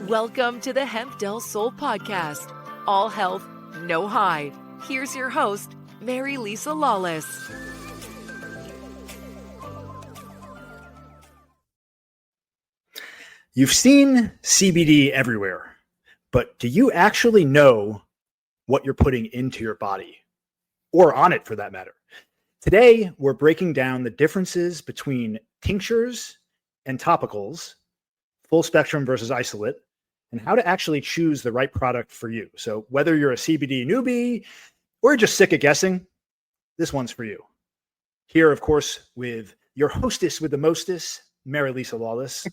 Welcome to the Hemp Del Sol podcast. All health, no high. Here's your host, Marilisa Lawless. You've seen CBD everywhere, but do you actually know what you're putting into your body, or on it for that matter? Today, we're breaking down the differences between tinctures and topicals, full spectrum versus isolate, and how to actually choose the right product for you. So whether you're a CBD newbie or just sick of guessing, this one's for you. Here, of course, with your hostess with the mostest, Marilisa Lawless.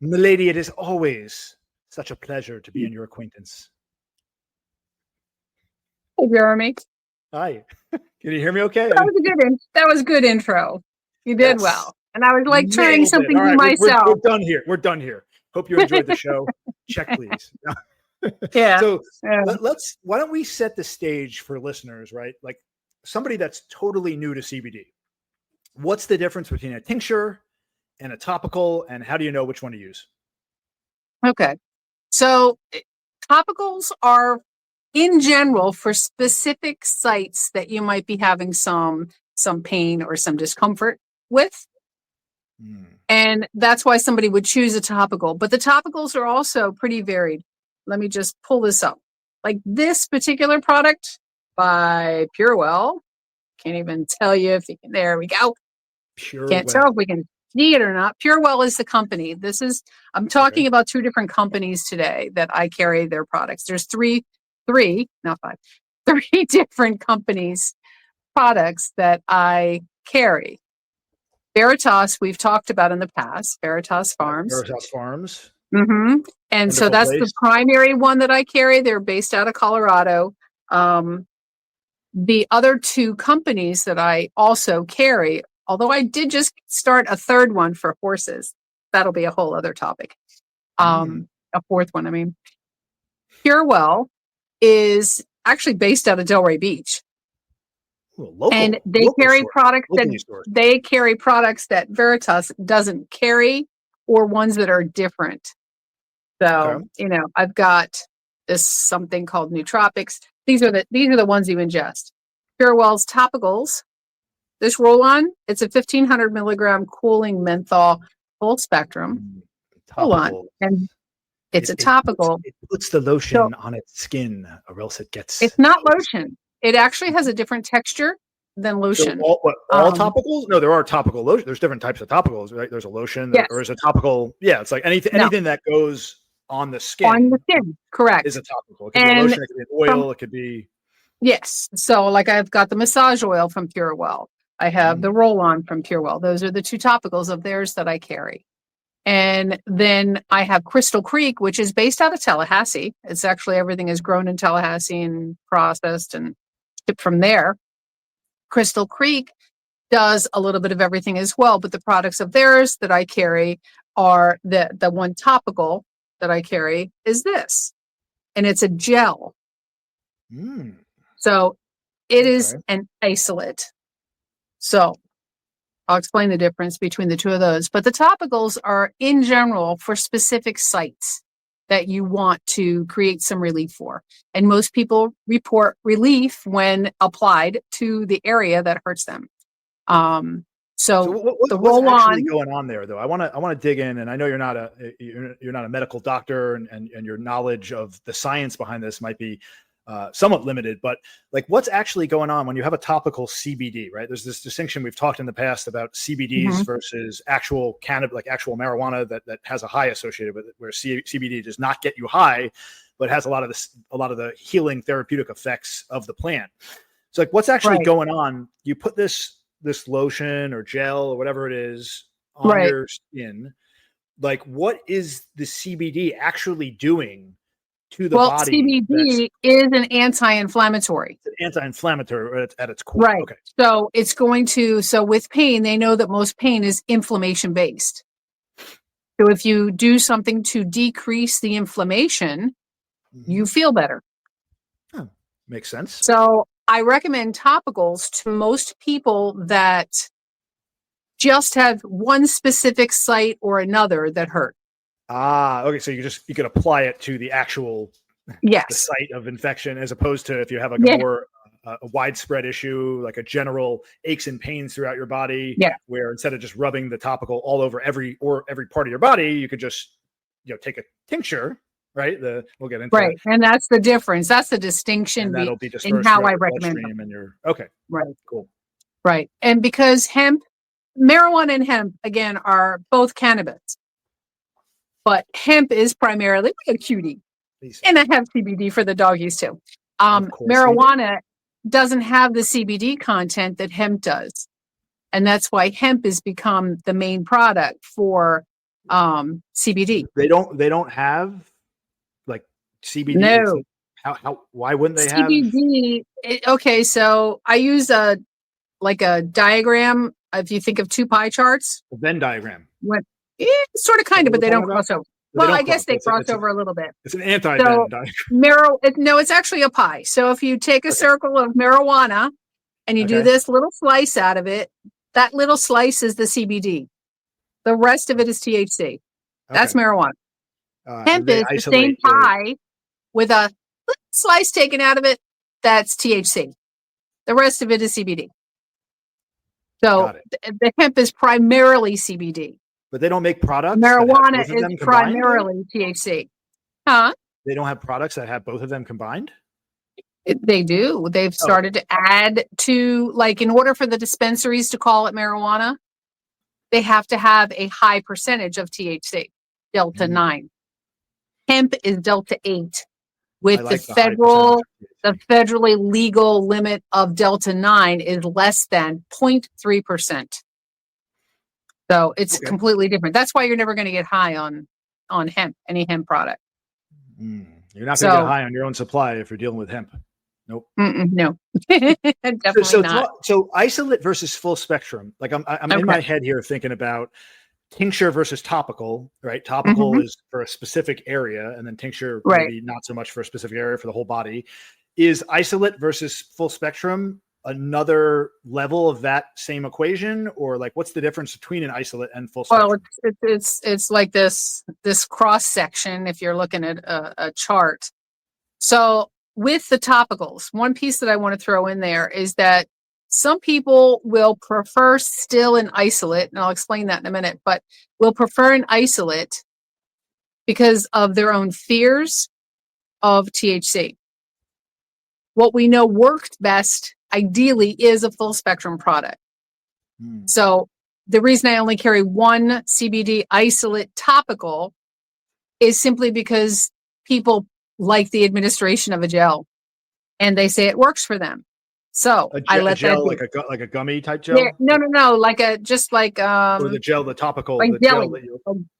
Milady, it is always such a pleasure to be in your acquaintance. Hey, Jeremy. Hi. Can you hear me okay? That was a good intro. You did well. And I was like trying something new myself. We're done here. We're done here. Hope you enjoyed the show. Check, please. Yeah. So why don't we set the stage for listeners, right? Like somebody that's totally new to CBD. What's the difference between a tincture and a topical, and how do you know which one to use? Okay. So topicals are in general for specific sites that you might be having some pain or some discomfort with. And that's why somebody would choose a topical. But the topicals are also pretty varied. Let me just pull this up. Like this particular product by Purewell. Can't even tell you if you can. There we go. Can't tell if we can see it or not. Purewell is the company. I'm talking about two different companies today that I carry their products. There's three, not five, three different companies' products that I carry. Veritas, we've talked about in the past, Veritas Farms. Mm-hmm. And wonderful. So that's place. The primary one that I carry. They're based out of Colorado. The other two companies that I also carry, although I did just start a third one for horses. That'll be a whole other topic. A fourth one, I mean. Purewell is actually based out of Delray Beach. And they carry products that Veritas doesn't carry, or ones that are different. So, I've got this something called Nootropics. These are the ones you ingest. Purewell's topicals. This roll-on, it's a 1,500 milligram cooling menthol full spectrum. Roll-on, and it's a topical. It puts the lotion on its skin, or else it gets. It's not lotion. It actually has a different texture than lotion. So all topicals? No, there are topical lotion. There's different types of topicals, right? There's a lotion, or is a topical. Yeah, it's like anything that goes on the skin. On the skin, correct. Is a topical. It could be a lotion, it could be an oil, it could be. Yes. So like I've got the massage oil from Purewell. I have the roll-on from Purewell. Those are the two topicals of theirs that I carry. And then I have Crystal Creek, which is based out of Tallahassee. It's actually everything is grown in Tallahassee and processed and shipped from there. Crystal Creek does a little bit of everything as well, but the products of theirs that I carry are the one topical that I carry is this, and it's a gel. So it is an isolate. So I'll explain the difference between the two of those. But the topicals are in general for specific sites that you want to create some relief for. And most people report relief when applied to the area that hurts them. So what's actually going on there, though? I want to dig in, and I know you're not a medical doctor, and your knowledge of the science behind this might be somewhat limited, but like what's actually going on when you have a topical CBD, right? There's this distinction we've talked in the past about CBDs versus actual cannabis, like actual marijuana that has a high associated with it, where CBD does not get you high, but has a lot of the healing therapeutic effects of the plant. So like what's actually going on? You put this lotion or gel or whatever it is on your skin. Like what is the CBD actually doing to the body? CBD is an anti-inflammatory. It's an anti-inflammatory at its core. Right. Okay. So it's going to, with pain, they know that most pain is inflammation based. So if you do something to decrease the inflammation, you feel better. Oh, makes sense. So I recommend topicals to most people that just have one specific site or another that hurt. Okay. So you could apply it to the actual the Yes. site of infection, as opposed to if you have like Yeah. a more a widespread issue, like a general aches and pains throughout your body, Yeah. where instead of just rubbing the topical all over every part of your body, you could just take a tincture, right? We'll get into Right. And that's the difference. That's the distinction and that'll be in dispersed how throughout I your recommend them. bloodstream and your okay, Right. cool. Right. And because marijuana and hemp, again, are both cannabis, but hemp is primarily like a cutie. And I have CBD for the doggies too. Of course Marijuana doesn't have the CBD content that hemp does. And that's why hemp has become the main product for CBD. They don't have like CBD. No. Why wouldn't they have CBD? Okay, so I use a diagram. If you think of two pie charts, a Venn diagram? Sort of, kind of, but they don't cross over. Well, I guess they cross over a little bit. It's an anti-Venn diagram. No, it's actually a pie. So if you take a circle of marijuana and you do this little slice out of it, that little slice is the CBD. The rest of it is THC. That's marijuana. Hemp is the same pie with a little slice taken out of it. That's THC. The rest of it is CBD. So the hemp is primarily CBD. But they don't make products. Marijuana is primarily THC. Huh? They don't have products that have both of them combined? They do. They've started to add to, like, in order for the dispensaries to call it marijuana, they have to have a high percentage of THC, Delta 9. Hemp is Delta 8, with the federally legal limit of Delta 9 is less than 0.3%. So it's completely different. That's why you're never going to get high on hemp, any hemp product. You're not going to get high on your own supply if you're dealing with hemp. Nope. No, definitely not. So isolate versus full spectrum. Like I'm in my head here thinking about tincture versus topical, right? Topical is for a specific area, and then tincture maybe not so much for a specific area for the whole body. Is isolate versus full spectrum another level of that same equation, or like what's the difference between an isolate and full spectrum? Well, it's like this cross section if you're looking at a chart. So with the topicals, one piece that I want to throw in there is that some people will prefer still an isolate, and I'll explain that in a minute, but will prefer an isolate because of their own fears of THC. What we know worked best, ideally, is a full spectrum product. So the reason I only carry one CBD isolate topical is simply because people like the administration of a gel, and they say it works for them. So I let gel, like a gummy type gel. Yeah, no, like or the gel, the topical, like the jelly.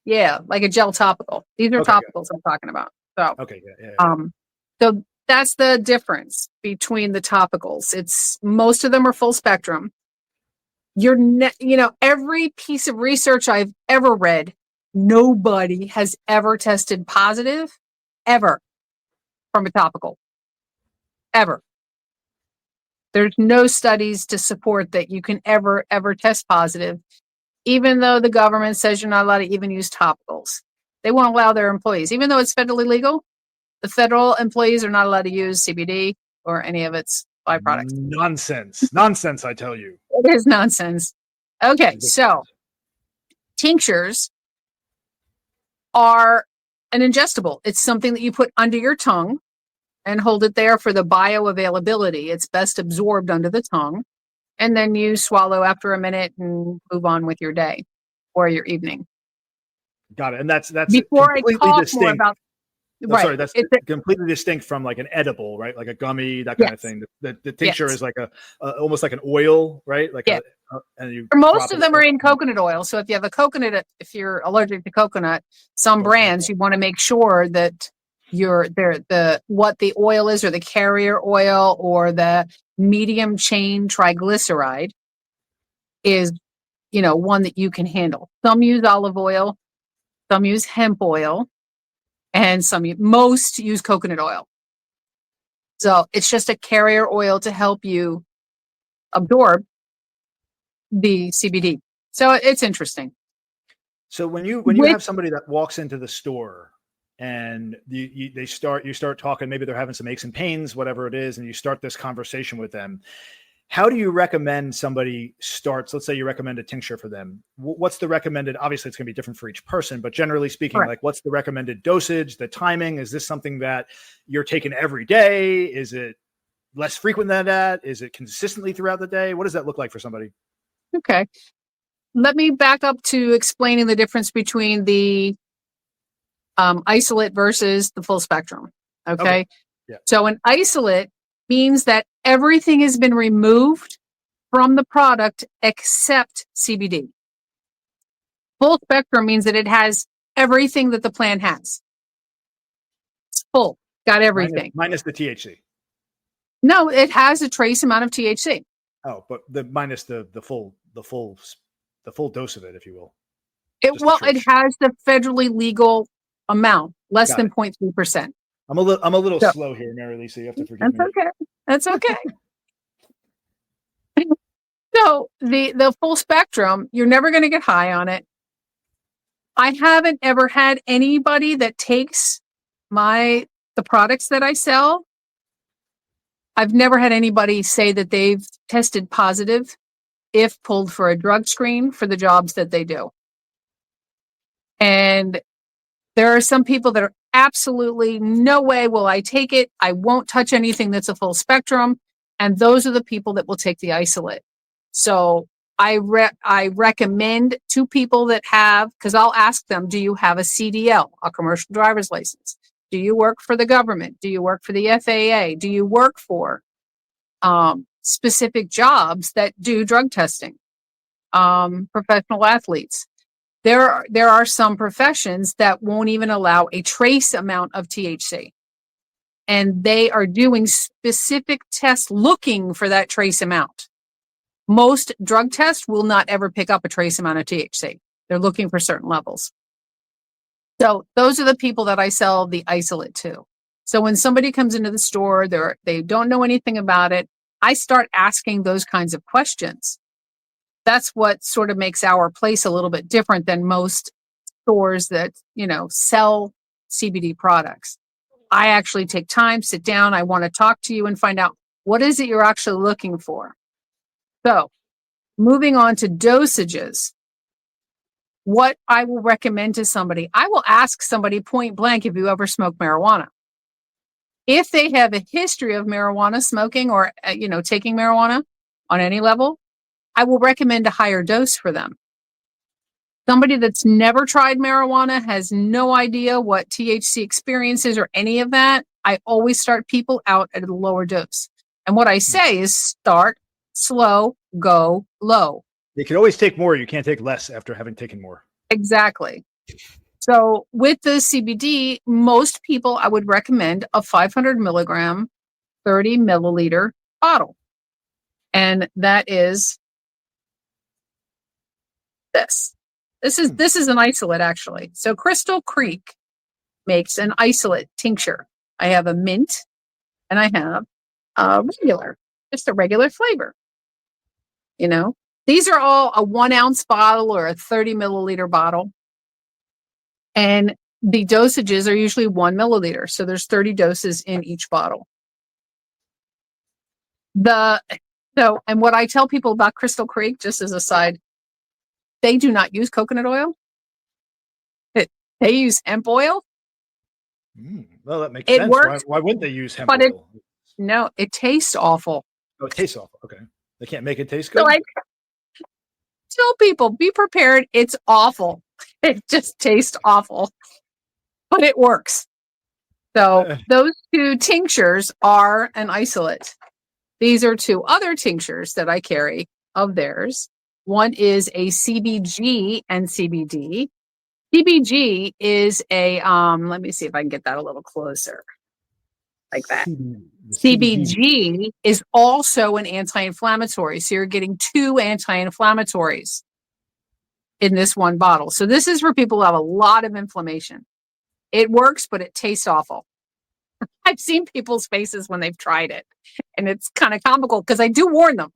gel Like a gel topical. These are topicals I'm talking about. So so that's the difference between the topicals. It's most of them are full spectrum. Every piece of research I've ever read, nobody has ever tested positive ever from a topical. Ever. There's no studies to support that you can ever test positive, even though the government says you're not allowed to even use topicals. They won't allow their employees, even though it's federally legal, the federal employees are not allowed to use CBD or any of its byproducts. Nonsense, I tell you. It is nonsense. Okay, so tinctures are an ingestible. It's something that you put under your tongue and hold it there for the bioavailability. It's best absorbed under the tongue. And then you swallow after a minute and move on with your day or your evening. Got it. And that's before I talk distinct. More about sorry, that's completely distinct from like an edible, right? Like a gummy, that kind of thing. The tincture is like almost like an oil, right? Like most of them are in coconut oil. So if you have if you're allergic to coconut, some brands, you want to make sure that what the oil is, or the carrier oil, or the medium chain triglyceride is, one that you can handle. Some use olive oil, some use hemp oil, and most use coconut oil. So it's just a carrier oil to help you absorb the CBD. So it's interesting. So when you With- have somebody that walks into the store and you start talking, maybe they're having some aches and pains, whatever it is, and you start this conversation with them. How do you recommend somebody starts? Let's say you recommend a tincture for them. What's the recommended? Obviously, it's going to be different for each person, but generally speaking, Correct. like what's the recommended dosage, the timing? Is this something that you're taking every day? Is it less frequent than that? Is it consistently throughout the day? What does that look like for somebody? Okay. Let me back up to explaining the difference between the isolate versus the full spectrum. Okay. Yeah. So an isolate means that everything has been removed from the product except CBD. Full spectrum means that it has everything that the plant has. It's full, got everything. Minus the THC. No, it has a trace amount of THC. Oh, but the minus the full dose of it, if you will. It has the federally legal amount, less than 0.3%. I'm a little slow here, Marilisa. You have to forgive me. That's okay. So the full spectrum, you're never going to get high on it. I haven't ever had anybody that takes the products that I sell. I've never had anybody say that they've tested positive if pulled for a drug screen for the jobs that they do. And there are some people that are absolutely no way will I take it. I won't touch anything that's a full spectrum. And those are the people that will take the isolate. So I recommend to people that have, because I'll ask them, do you have a CDL, a commercial driver's license? Do you work for the government? Do you work for the FAA? Do you work for specific jobs that do drug testing? Professional athletes. There are some professions that won't even allow a trace amount of THC. And they are doing specific tests looking for that trace amount. Most drug tests will not ever pick up a trace amount of THC. They're looking for certain levels. So those are the people that I sell the isolate to. So when somebody comes into the store, they don't know anything about it, I start asking those kinds of questions. That's what sort of makes our place a little bit different than most stores that, sell CBD products. I actually take time, sit down. I want to talk to you and find out what is it you're actually looking for. So moving on to dosages, what I will recommend to somebody, I will ask somebody point blank, if you ever smoke marijuana. If they have a history of marijuana smoking or, taking marijuana on any level, I will recommend a higher dose for them. Somebody that's never tried marijuana, has no idea what THC experience is or any of that, I always start people out at a lower dose. And what I say is start slow, go low. You can always take more. You can't take less after having taken more. Exactly. So with the CBD, most people, I would recommend a 500 milligram, 30 milliliter bottle. And that is this. This is an isolate, actually. So Crystal Creek makes an isolate tincture. I have a mint and I have just a regular flavor. These are all a 1 ounce bottle or a 30 milliliter bottle. And the dosages are usually 1 milliliter. So there's 30 doses in each bottle. And what I tell people about Crystal Creek, just as a side, they do not use coconut oil. They use hemp oil. Well, that makes sense. Works, why wouldn't they use hemp oil? No, it tastes awful. Oh, it tastes awful. Okay. They can't make it taste good? So I tell people, be prepared. It's awful. It just tastes awful. But it works. So those 2 tinctures are an isolate. These are 2 other tinctures that I carry of theirs. One is a CBG and CBD. CBG is a, let me see if I can get that a little closer. Like that. CBG is also an anti-inflammatory. So you're getting 2 anti-inflammatories in this one bottle. So this is for people who have a lot of inflammation. It works, but it tastes awful. I've seen people's faces when they've tried it, and it's kind of comical because I do warn them.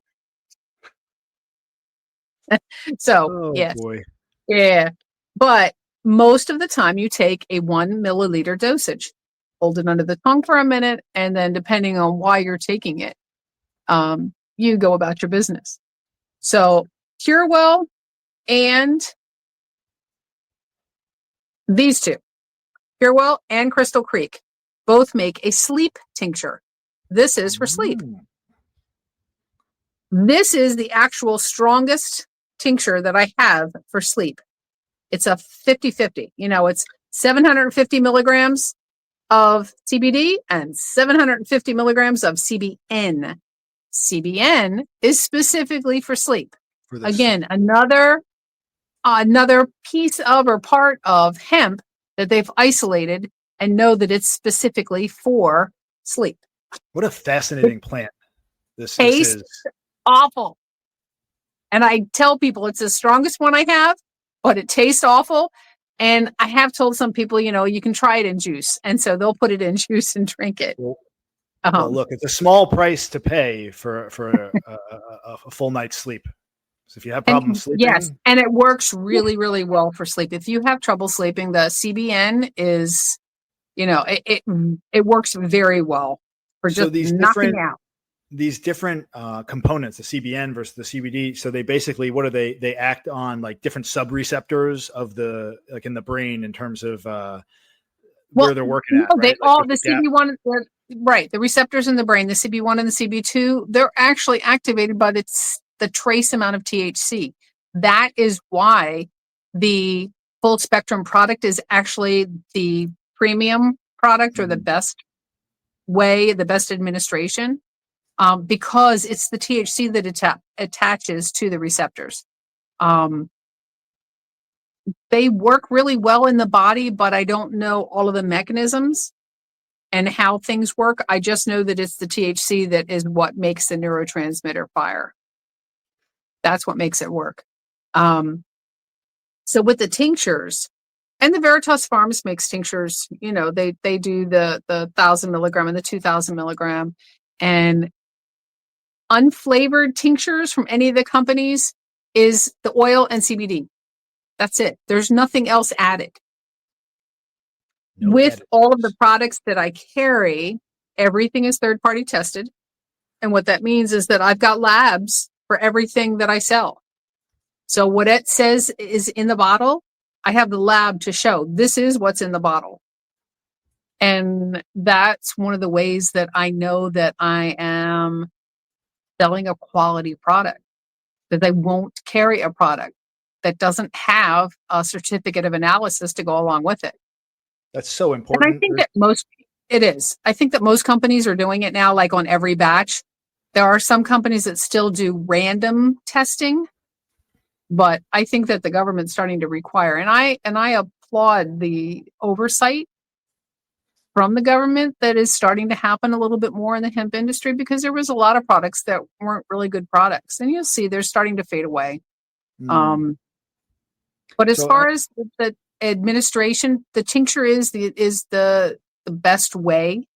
So, yes. Boy. Yeah. But most of the time you take a 1 milliliter dosage, hold it under the tongue for a minute, and then depending on why you're taking it, you go about your business. So Curewell and these two, Curewell and Crystal Creek, both make a sleep tincture. This is for sleep. This is the actual strongest tincture that I have for sleep. It's a 50-50. It's 750 milligrams of CBD and 750 milligrams of CBN. CBN is specifically for sleep. Again, another piece of or part of hemp that they've isolated and know that it's specifically for sleep. What a fascinating plant. This is awful. And I tell people it's the strongest one I have, but it tastes awful. And I have told some people, you can try it in juice. And so they'll put it in juice and drink it. Well, look, it's a small price to pay for a full night's sleep. So if you have problems sleeping. Yes. And it works really, really well for sleep. If you have trouble sleeping, the CBN is, it works very well for just knocking out. These different components, the CBN versus the CBD. So they basically, what are they? They act on like different subreceptors of in the brain in terms of where they're working at. Right? The CB1, right? The receptors in the brain, the CB1 and the CB2, they're actually activated by the trace amount of THC. That is why the full spectrum product is actually the premium product or the best way, the best administration. Because it's the THC that attaches to the receptors. They work really well in the body, but I don't know all of the mechanisms and how things work. I just know that it's the THC that is what makes the neurotransmitter fire. That's what makes it work. So with the tinctures, and the Veritas Farms makes tinctures, they do the 1,000 milligram and the 2,000 milligram. And unflavored tinctures from any of the companies is the oil and CBD. That's it. There's nothing else added. With all of the products that I carry, everything is third-party tested. And what that means is that I've got labs for everything that I sell. So what it says is in the bottle, I have the lab to show this is what's in the bottle. And that's one of the ways that I know that I am selling a quality product, that they won't carry a product that doesn't have a certificate of analysis to go along with it. That's so important. And I think I think that most companies are doing it now, like on every batch. There are some companies that still do random testing, but I think that the government's starting to require, and I applaud the oversight from the government that is starting to happen a little bit more in the hemp industry, because there was a lot of products that weren't really good products, and you'll see they're starting to fade away. But as far as the administration, the tincture is the best way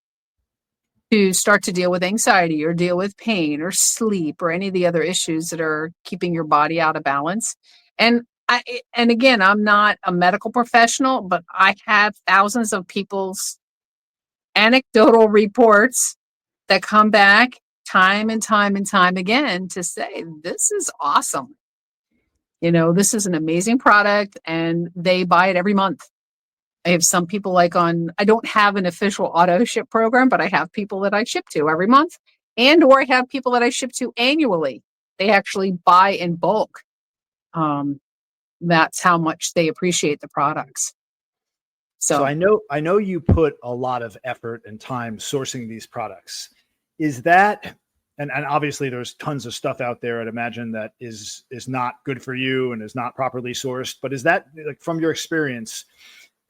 to start to deal with anxiety or deal with pain or sleep or any of the other issues that are keeping your body out of balance. And again, I'm not a medical professional, but I have thousands of people's anecdotal reports that come back time and time and time again to say, this is awesome. This is an amazing product, and they buy it every month. I have some people I don't have an official auto ship program, but I have people that I ship to every month, or I have people that I ship to annually. They actually buy in bulk. That's how much they appreciate the products. So I know you put a lot of effort and time sourcing these products. Is that, and obviously there's tons of stuff out there, I'd imagine, that is not good for you and is not properly sourced, but is that, like, from your experience,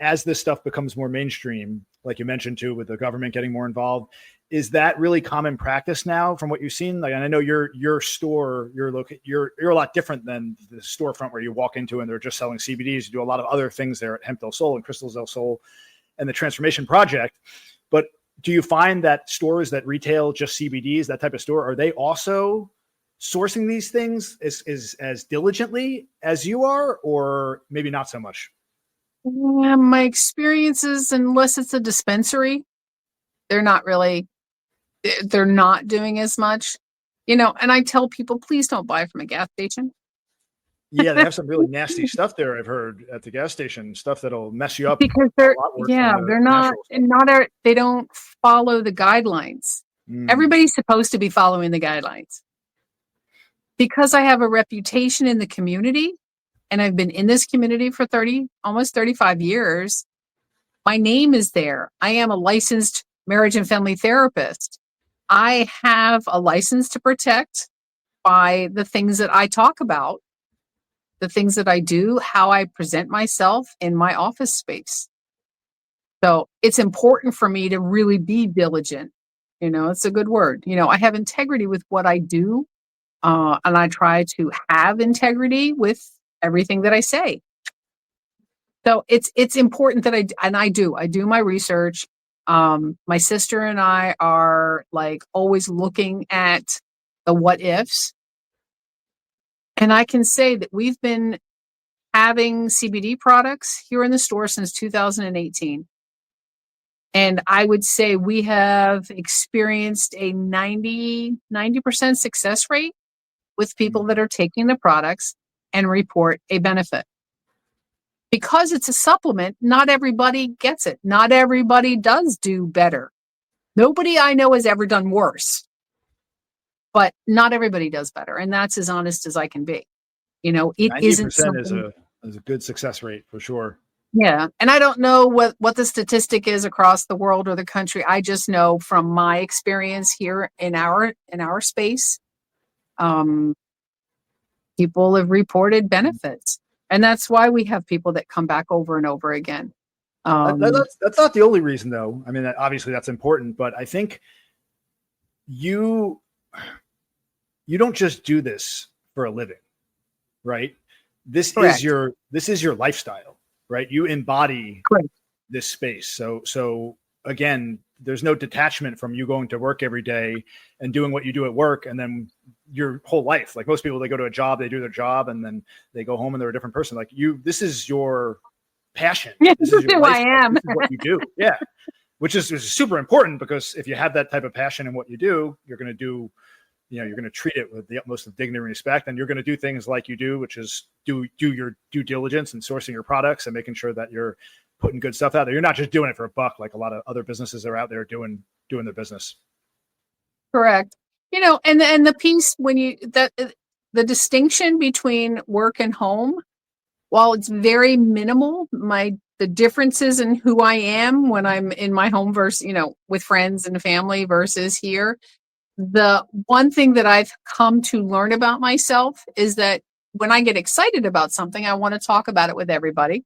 as this stuff becomes more mainstream, like you mentioned too, with the government getting more involved, is that really common practice now from what you've seen? Like, and I know your store, you're a lot different than the storefront where you walk into and they're just selling CBDs. You do a lot of other things there at Hemp Del Sol and Crystals Del Sol and the Transformation Project. But do you find that stores that retail just CBDs, that type of store, are they also sourcing these things as diligently as you are, or maybe not so much? My experiences, unless it's a dispensary, they're not doing as much, and I tell people, please don't buy from a gas station. Yeah, they have some really nasty stuff there. I've heard at the gas station, stuff that'll mess you up Because a lot worse than the they're not, natural stuff. they don't follow the guidelines. Everybody's supposed to be following the guidelines. Because I have a reputation in the community, and I've been in this community for almost 35 years, my name is there. I am a licensed marriage and family therapist. I have a license to protect by the things that I talk about, the things that I do, how I present myself in my office space. So it's important for me to really be diligent. It's a good word. I have integrity with what I do, and I try to have integrity with everything that I say. So it's important that I do my research. My sister and I are like always looking at the what ifs. And I can say that we've been having CBD products here in the store since 2018. And I would say we have experienced a 90% success rate with people that are taking the products and report a benefit. Because it's a supplement, not everybody gets it. Not everybody does do better. Nobody I know has ever done worse. But not everybody does better. And that's as honest as I can be. It isn't something. Is a good success rate for sure. Yeah. And I don't know what the statistic is across the world or the country. I just know from my experience here in our space, people have reported benefits. And that's why we have people that come back over and over again. That's not the only reason, though. I mean, obviously that's important, but I think you don't just do this for a living, right? This is your lifestyle, right? You embody this space. So again, there's no detachment from you going to work every day and doing what you do at work and then your whole life. Like most people, they go to a job, they do their job, and then they go home and they're a different person. Like this is your passion. Yeah, this is who I am. This is what you do. Yeah. Which is super important, because if you have that type of passion in what you do, you're going to do, you're going to treat it with the utmost of dignity and respect, and you're going to do things like you do, which is do your due diligence and sourcing your products and making sure that you're putting good stuff out there. You're not just doing it for a buck like a lot of other businesses are out there doing their business. Correct. And the piece the distinction between work and home, while it's very minimal, the differences in who I am when I'm in my home versus, with friends and family versus here. The one thing that I've come to learn about myself is that when I get excited about something, I want to talk about it with everybody.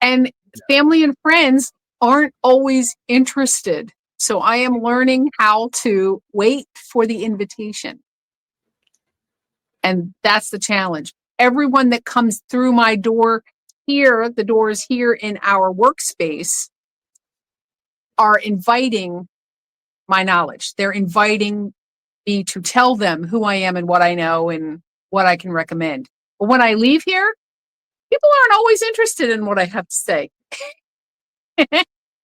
And family and friends aren't always interested. So I am learning how to wait for the invitation. And that's the challenge. Everyone that comes through my door here, the doors here in our workspace, are inviting my knowledge. They're inviting me to tell them who I am and what I know and what I can recommend. But when I leave here, people aren't always interested in what I have to say.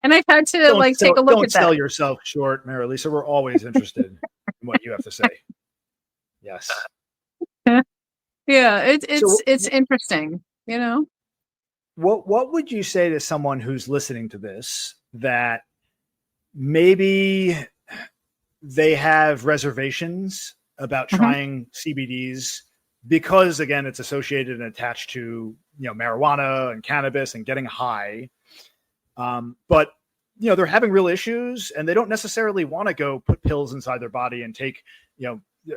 And I've had to take a look at that. Don't sell yourself short, Marilisa. We're always interested in what you have to say. Yes. Yeah, it's interesting, What would you say to someone who's listening to this that maybe they have reservations about trying CBDs because, again, it's associated and attached to, marijuana and cannabis and getting high. But, they're having real issues and they don't necessarily want to go put pills inside their body and take,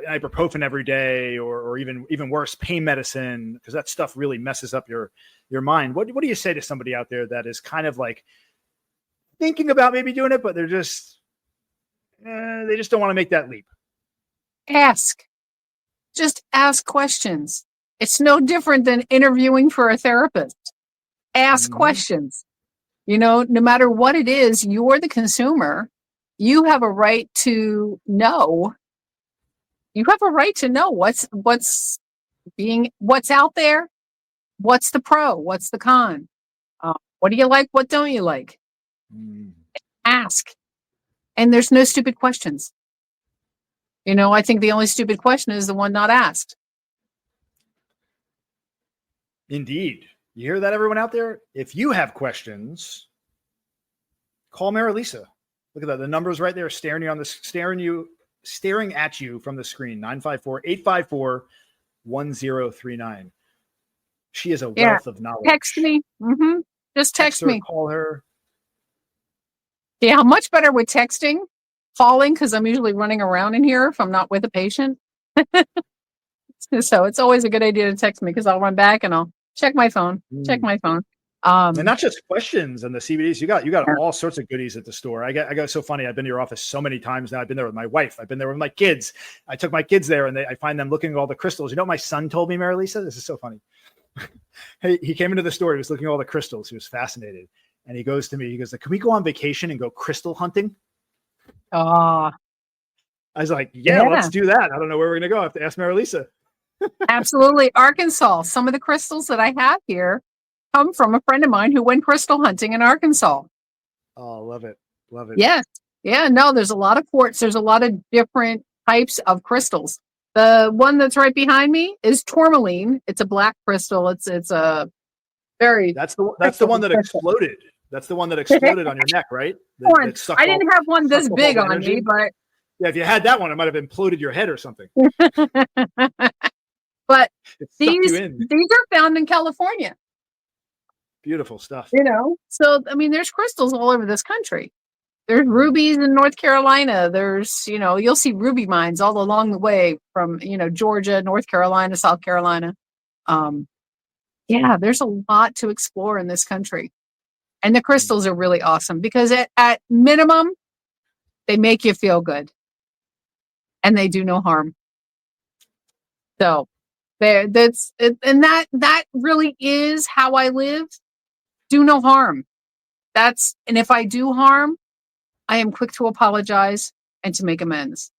ibuprofen every day or even worse, pain medicine, because that stuff really messes up your mind. What do you say to somebody out there that is kind of like thinking about maybe doing it, but they're just, they just don't want to make that leap? Just ask questions. It's no different than interviewing for a therapist. Ask questions. No matter what it is, you're the consumer. You have a right to know. You have a right to know what's out there, What's the pro? What's the con? What do you like? What don't you like? Ask. And there's no stupid questions. I think the only stupid question is the one not asked. Indeed. You hear that, everyone out there? If you have questions, call Marilisa. Look at that. The number's right there, staring at you from the screen. 954-854-1039. She is a wealth of knowledge. Text me. Just text me. Call her. Yeah, much better with texting. Calling, because I'm usually running around in here if I'm not with a patient. So it's always a good idea to text me, because I'll run back and I'll check my phone. And not just questions and the CBDs. You got all sorts of goodies at the store. I got so funny. I've been to your office so many times now. I've been there with my wife. I've been there with my kids. I took my kids there, and I find them looking at all the crystals. You know what my son told me, Marilisa? This is so funny. He came into the store. He was looking at all the crystals. He was fascinated. And he goes to me, he goes, can we go on vacation and go crystal hunting? I was like, yeah, let's do that. I don't know where we're going to go. I have to ask Marilisa. Absolutely. Arkansas. Some of the crystals that I have here come from a friend of mine who went crystal hunting in Arkansas. Oh, love it. Love it. Yes. Yeah, no, there's a lot of quartz. There's a lot of different types of crystals. The one that's right behind me is tourmaline. It's a black crystal. It's a very... That's the one that exploded. That's the one that exploded on your neck, right? I didn't have one this big on me, but... Yeah, if you had that one, it might have imploded your head or something. But these are found in California. Beautiful stuff. So, I mean, there's crystals all over this country. There's rubies in North Carolina. There's, you'll see ruby mines all along the way from, Georgia, North Carolina, South Carolina. There's a lot to explore in this country. And the crystals are really awesome because at minimum, they make you feel good. And they do no harm. So that really is how I live. Do no harm. And if I do harm, I am quick to apologize and to make amends.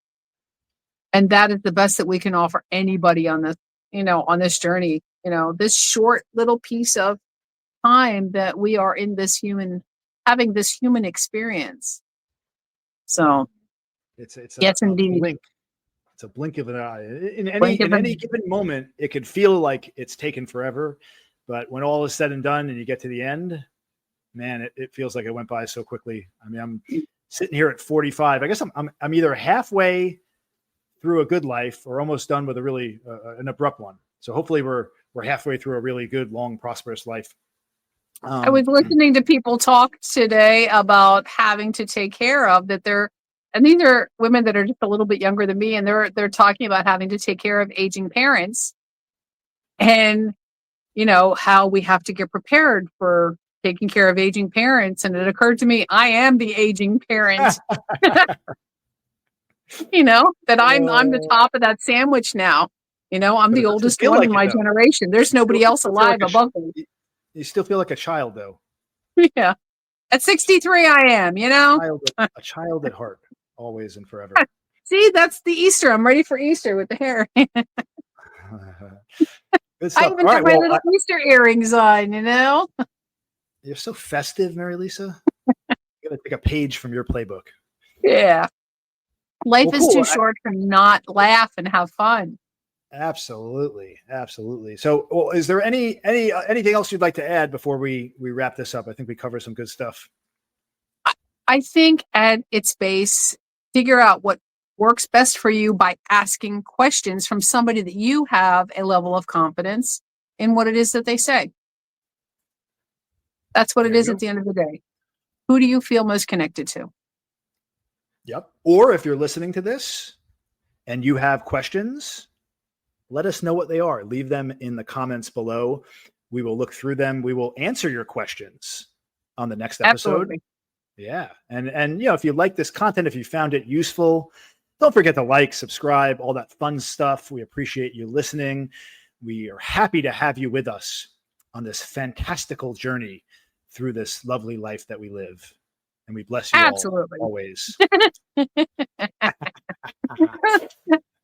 And that is the best that we can offer anybody on this, on this journey, this short little piece of time that we are in having this human experience. So it's indeed. Blink. It's a blink of an eye. In any given moment, it could feel like it's taken forever, but when all is said and done and you get to the end, man, it feels like it went by so quickly. I mean, I'm sitting here at 45. I guess I'm either halfway through a good life or almost done with a really an abrupt one. So hopefully we're halfway through a really good, long, prosperous life. I was listening to people talk today about having to take care of that. And these are women that are just a little bit younger than me, and they're talking about having to take care of aging parents, and how we have to get prepared for taking care of aging parents. And it occurred to me, I am the aging parent. That I'm the top of that sandwich now. I'm the oldest one in my generation. There's nobody else alive above me. You still feel like a child, though. Yeah. At 63, I am, A child at heart, always and forever. See, that's the Easter. I'm ready for Easter with the hair. I even have my little Easter earrings on, You're so festive, Marilisa. You got to take a page from your playbook. Yeah. Life is too short to not laugh and have fun. Absolutely. So, is there anything else you'd like to add before we wrap this up? I think we covered some good stuff. I think at its base, figure out what works best for you by asking questions from somebody that you have a level of confidence in what it is that they say. That's what it is at the end of the day. Who do you feel most connected to? Yep. Or if you're listening to this and you have questions, let us know what they are. Leave them in the comments below. We will look through them. We will answer your questions on the next episode. Absolutely. Yeah. And if you like this content, if you found it useful, don't forget to like, subscribe, all that fun stuff. We appreciate you listening. We are happy to have you with us on this fantastical journey through this lovely life that we live. And we bless you all always.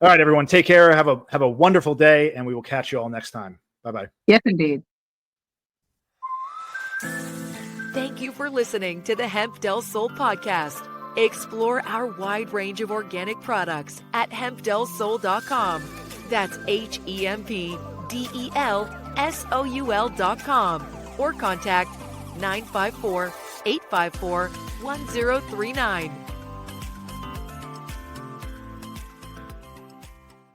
All right, everyone. Take care. Have a wonderful day, and we will catch you all next time. Bye-bye. Yes, indeed. Thank you for listening to the Hemp Del Sol podcast. Explore our wide range of organic products at hempdelsol.com. That's HEMPDELSOUL.com, or contact 954-854-1039.